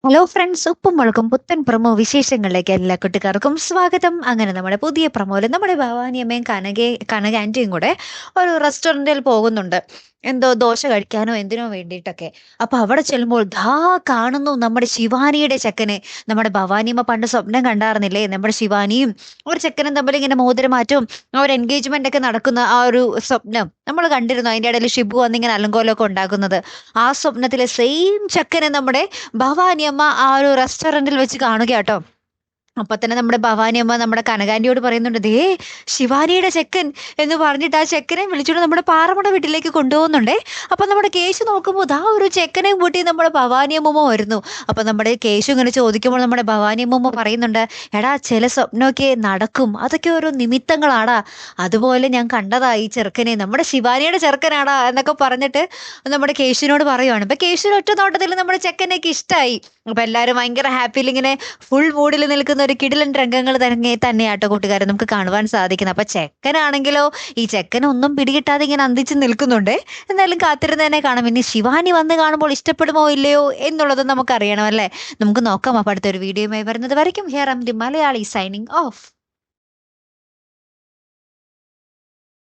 Hello friends, ഉപ്പും മുളകും പുത്തൻ പ്രൊമോ വിശേഷങ്ങളിലേക്ക് എല്ലാ കുട്ടിക്കാർക്കും സ്വാഗതം. അങ്ങനെ നമ്മുടെ പുതിയ പ്രൊമോയില് നമ്മുടെ ഭവാനിയമ്മയും കനക ആന്റിയും കൂടെ ഒരു റെസ്റ്റോറന്റിൽ പോകുന്നുണ്ട്. എന്തോ ദോശ കഴിക്കാനോ എന്തിനോ വേണ്ടിയിട്ടൊക്കെ. അപ്പൊ അവിടെ ചെല്ലുമ്പോൾ കാണുന്നു നമ്മുടെ ശിവാനിയുടെ ചെക്കനെ. നമ്മുടെ ഭവാനിയമ്മ പണ്ട് സ്വപ്നം കണ്ടാർന്നില്ലേ, നമ്മുടെ ശിവാനിയും ഒരു ചെക്കനും തമ്മിൽ ഇങ്ങനെ മോതിരമാറ്റവും ആ ഒരു എൻഗേജ്മെന്റ് ഒക്കെ നടക്കുന്ന ആ ഒരു സ്വപ്നം നമ്മൾ കണ്ടിരുന്നു. അതിന്റെ ഇടയിൽ ഷിബു വന്നിങ്ങനെ അലങ്കോലമൊക്കെ ഉണ്ടാക്കുന്നത്. ആ സ്വപ്നത്തിലെ സെയിം ചെക്കനെ നമ്മുടെ ഭവാനിയമ്മ ആ ഒരു റെസ്റ്റോറന്റിൽ വെച്ച് കാണുക കേട്ടോ. അപ്പൊ തന്നെ നമ്മുടെ ഭവാനിയമ്മ നമ്മുടെ കനകാന്റിയോട് പറയുന്നുണ്ട്, ദേ ശിവാനിയുടെ ചെക്കൻ എന്ന് പറഞ്ഞിട്ട് ആ ചെക്കനെ വിളിച്ചോണ്ട് നമ്മുടെ പാറമട വീട്ടിലേക്ക് കൊണ്ടുപോകുന്നുണ്ടേ. അപ്പൊ നമ്മുടെ കേശു നോക്കുമ്പോൾ ദാ ഒരു ചെക്കനെയും കൂട്ടി നമ്മുടെ ഭവാനിയമ്മ വരുന്നു. അപ്പൊ നമ്മുടെ കേശു ഇങ്ങനെ ചോദിക്കുമ്പോൾ നമ്മുടെ ഭവാനിയമ്മ പറയുന്നുണ്ട്, എടാ ചില സ്വപ്നമൊക്കെ നടക്കും, അതൊക്കെ ഓരോ നിമിത്തങ്ങളാടാ. അതുപോലെ ഞാൻ കണ്ടതാ ഈ ചെറുക്കനെ, നമ്മുടെ ശിവാനിയുടെ ചെറുക്കനാടാ എന്നൊക്കെ പറഞ്ഞിട്ട് നമ്മുടെ കേശുവിനോട് പറയുവാണ്. അപ്പൊ കേശുവിന് ഒറ്റ നോട്ടത്തിൽ നമ്മുടെ ചെക്കനൊക്കെ ഇഷ്ടമായി. അപ്പൊ എല്ലാരും ഭയങ്കര ഹാപ്പിയിൽ ഇങ്ങനെ ഫുൾ മൂഡിൽ നിൽക്കുന്ന ഒരു കിടിലൻ രംഗങ്ങൾ തന്നെയാട്ടോ കൂട്ടുകാരെ നമുക്ക് കാണുവാൻ സാധിക്കുന്നത്. അപ്പൊ ചെക്കനാണെങ്കിലോ ഈ ചെക്കൻ ഒന്നും പിടികിട്ടാതെ ഇങ്ങനെ അന്തിച്ച് നിൽക്കുന്നുണ്ട്. എന്തായാലും കാത്തിരുന്ന് തന്നെ കാണാം. ഇനി ശിവാനി വന്ന് കാണുമ്പോൾ ഇഷ്ടപ്പെടുമോ ഇല്ലയോ എന്നുള്ളത് നമുക്ക് അറിയണം അല്ലേ. നമുക്ക് നോക്കാം. അപ്പൊ അടുത്തൊരു വീഡിയോയുമായി വരുന്നത് വരയ്ക്കും here am the Malayali signing of.